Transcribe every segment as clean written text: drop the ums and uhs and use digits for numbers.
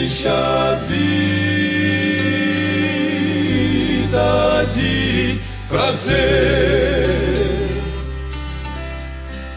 enche a vida de prazer.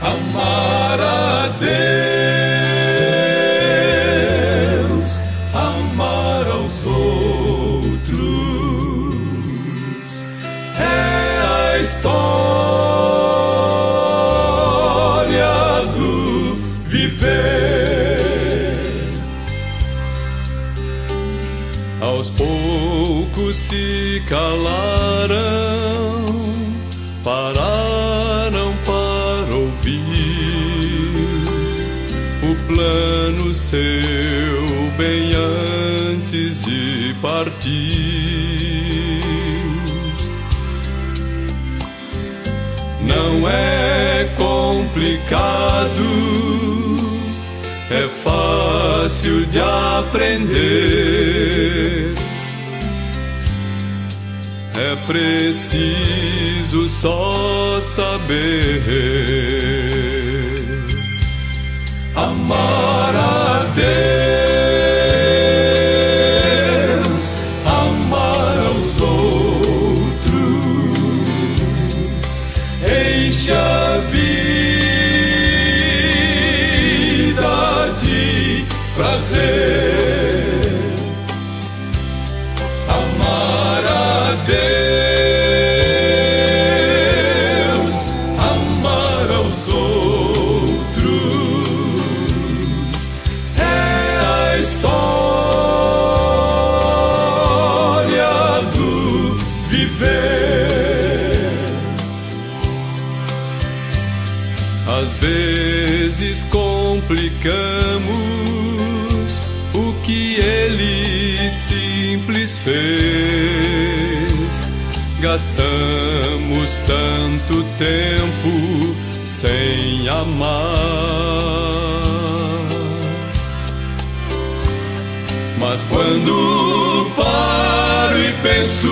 Amar a Deus, amar aos outros, é a história do viver. Aos poucos se calaram, pararam para ouvir o plano seu bem antes de partir. Não é complicado, é fácil de aprender. É preciso só saber amar a Deus, amar aos outros, enche a vida de prazer. Amar a Deus, amar aos outros, é a história do viver. Às vezes complicamos o que ele simples fez. Gastamos tanto tempo sem amar, mas quando paro e penso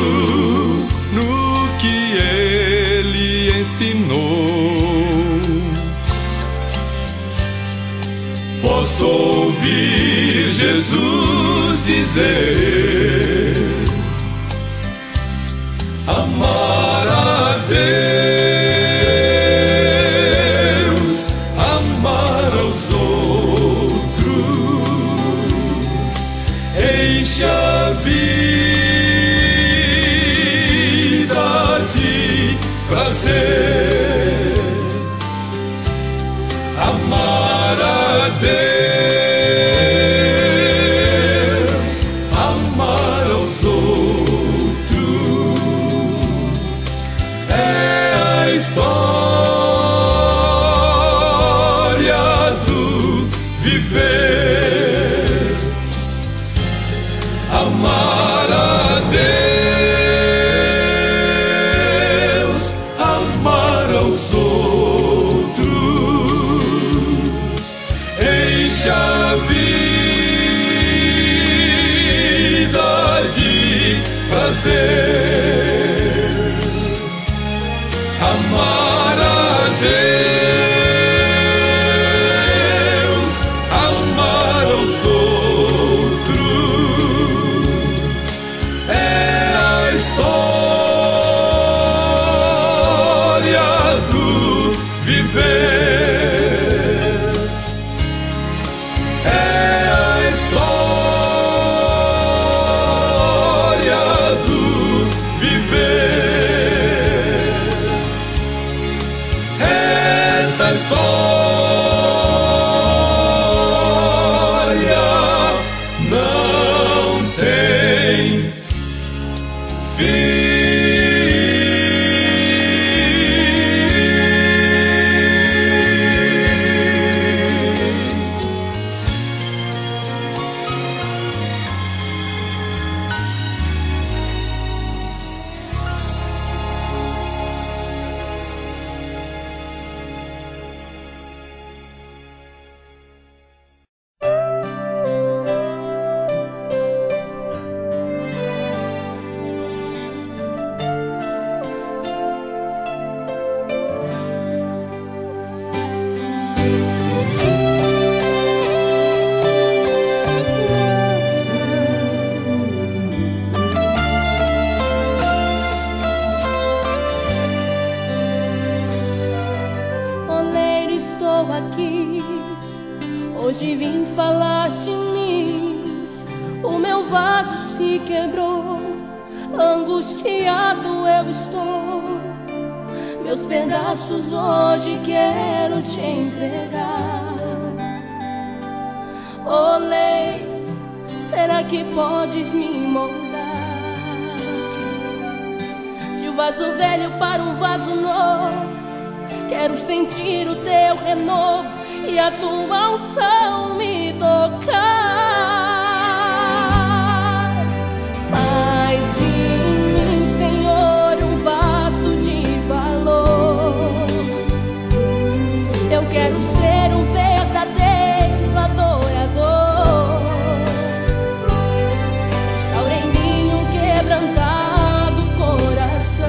no que ele ensinou, posso ouvir Jesus dizer: amar a Deus, amar aos outros, enche a vida de prazer. Amar a Deus, amar aos outros, é a história do viver. Amar a Deus, amar aos outros, aqui, hoje vim falar de mim. O meu vaso se quebrou, angustiado eu estou. Meus pedaços hoje quero te entregar. Oh Lei, será que podes me moldar? De um vaso velho para um vaso novo, quero sentir o teu renovo e a tua unção me tocar. Faz de mim, Senhor, um vaso de valor. Eu quero ser um verdadeiro adorador. Restaura em mim um quebrantado coração.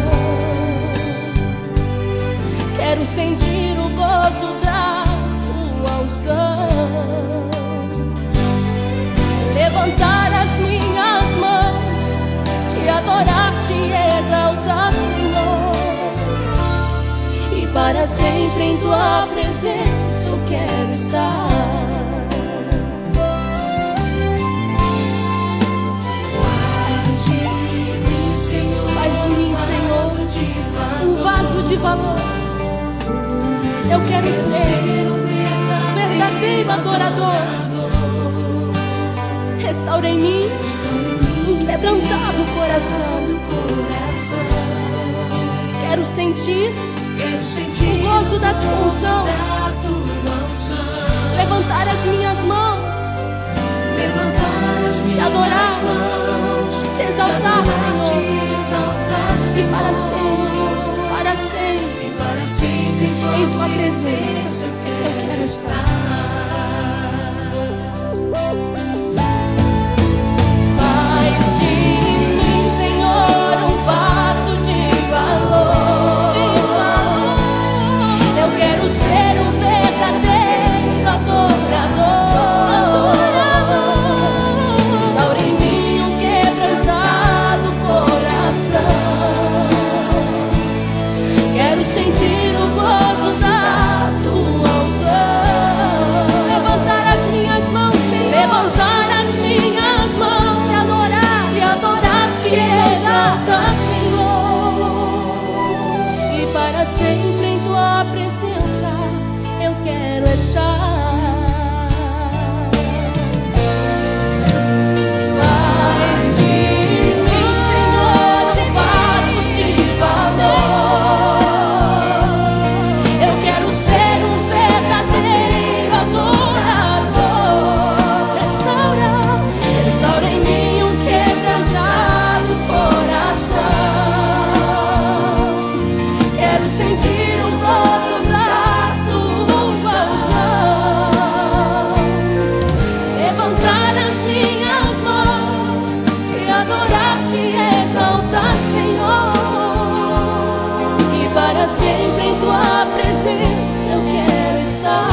Quero sentir o gozo da tua unção. Levantar as minhas mãos, te adorar, te exaltar, Senhor. E para sempre em tua presença eu quero estar. Faz de mim, Senhor, um vaso de valor. Eu quero ser um verdadeiro adorador. Restaura em mim um quebrantado coração. Quero sentir o gozo da tua unção. Levantar as minhas mãos, te adorar, te exaltar, Senhor. E para sempre, em tua presença eu quero estar. Faz de mim, Senhor, um vaso de valor. Eu quero ser um verdadeiro adorador. Restaura em mim um quebrantado coração. Quero sentir o gozo da tua unção. Levantar as minhas mãos, Senhor. Levantar as minhas mãos, te adorar, te exaltar, Senhor. E para sempre em tua presença eu quero estar. Faz de mim, Senhor, um vaso de valor. Eu quero ser um verdadeiro adorador. Restaura em mim um quebrantado coração. Quero sentir o gozo da tua unção. Levantar as minhas mãos, te adorar, te exaltar, Senhor. E para sempre em tua presença eu quero estar.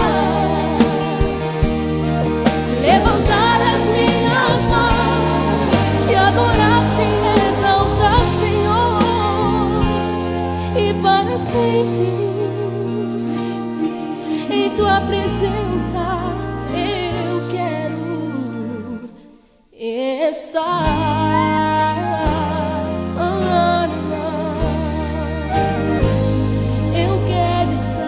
Levantar as minhas mãos, te adorar, te exaltar, Senhor. E para sempre em tua presença eu quero estar. Eu quero estar.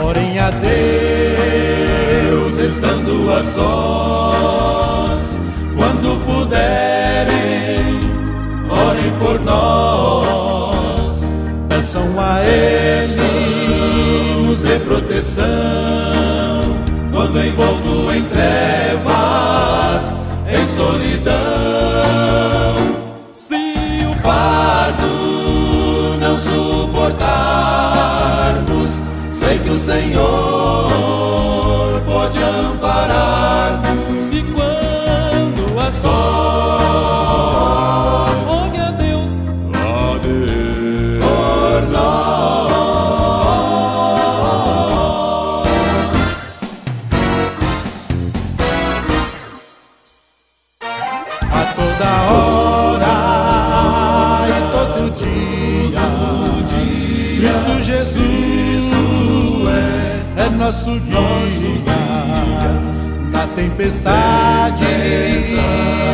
Orem a Deus estando a sós, quando puderem, orem por nós. Peçam a Ele, nos dê proteção, quando envolto em trevas, em solidão. Se o fardo não suportarmos, sei que o Senhor pode amparar-nos. E quando a sós, rogue a Deus por nós. nosso guia na tempestade,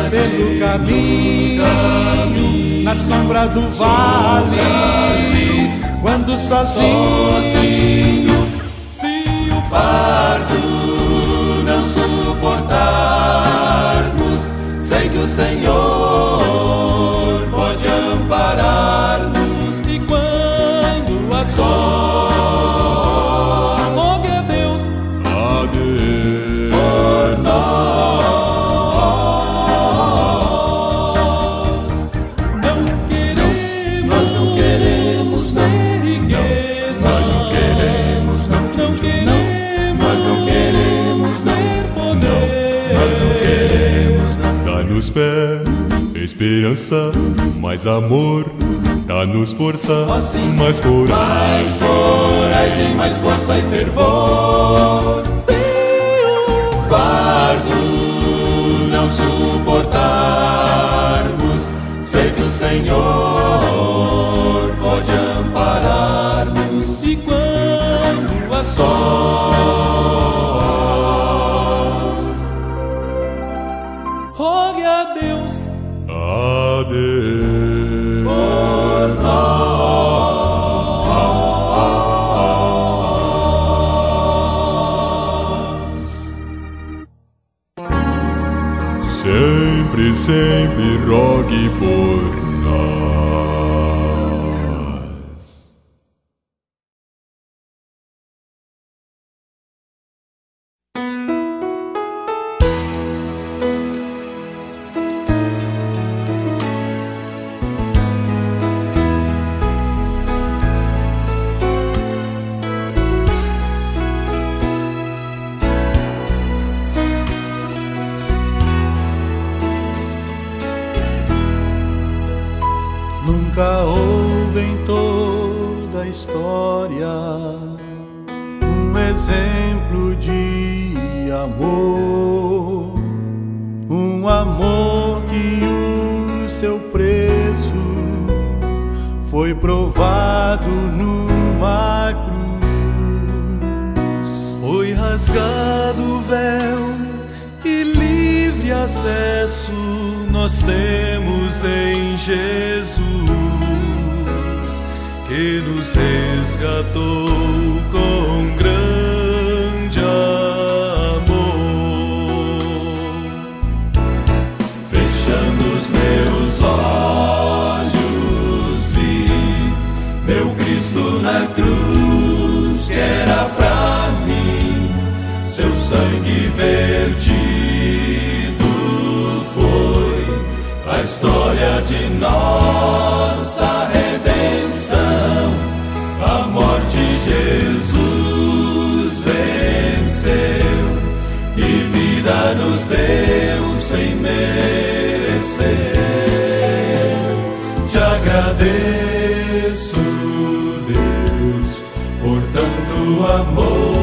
pelo caminho, na sombra do vale, quando sozinho, Se o fardo não suportarmos, sei que o Senhor pode amparar-nos. E quando a rogue a Deus Por nós, não queremos ter riqueza, nós não queremos, não queremos nós não queremos, ter poder, nós não queremos, Dá-nos fé, esperança, mais amor. Dá-nos força, Oh, sim. mais coragem. mais coragem, mais força e fervor. Se o Fardo não suportarmos, sei que o Senhor pode amparar-nos. E quando a Sós, rogue a Deus Adeus. por nós. Sempre, sempre rogue por nós. Nunca houve em toda a história um exemplo de amor, um amor que o seu preço foi provado numa cruz. Foi rasgado o véu e livre acesso nós temos em Jesus, que nos resgatou com grande amor. Fechando os meus olhos, vi meu Cristo na cruz, que era pra mim, seu sangue vertido foi a história de nossa redenção. A morte Jesus venceu e vida nos deu sem merecer. Te agradeço, Deus, por tanto amor.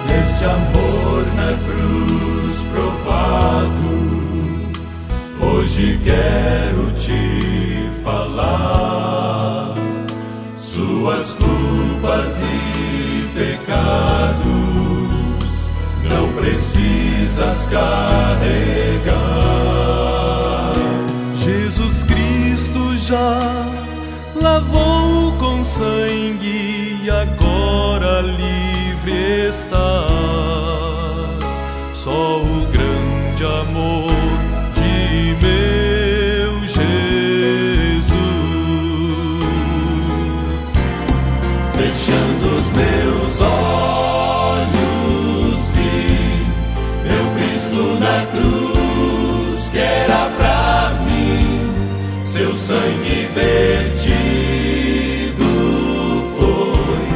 Este amor na cruz provado, hoje quero te falar. Suas culpas e pecados não precisas carregar. Jesus Cristo já lavou com sangue e agora livre estás. Só o grande amor de meu Jesus. Fechando os meus olhos, vi meu Cristo na cruz, que era pra mim, seu sangue vertido foi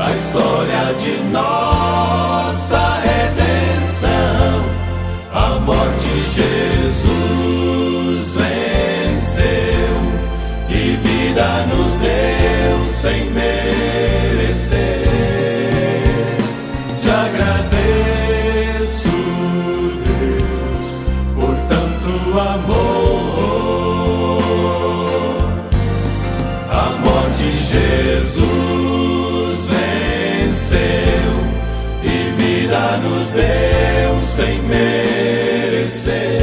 a história de nossa redenção. A morte de Jesus já nos deu sem merecer.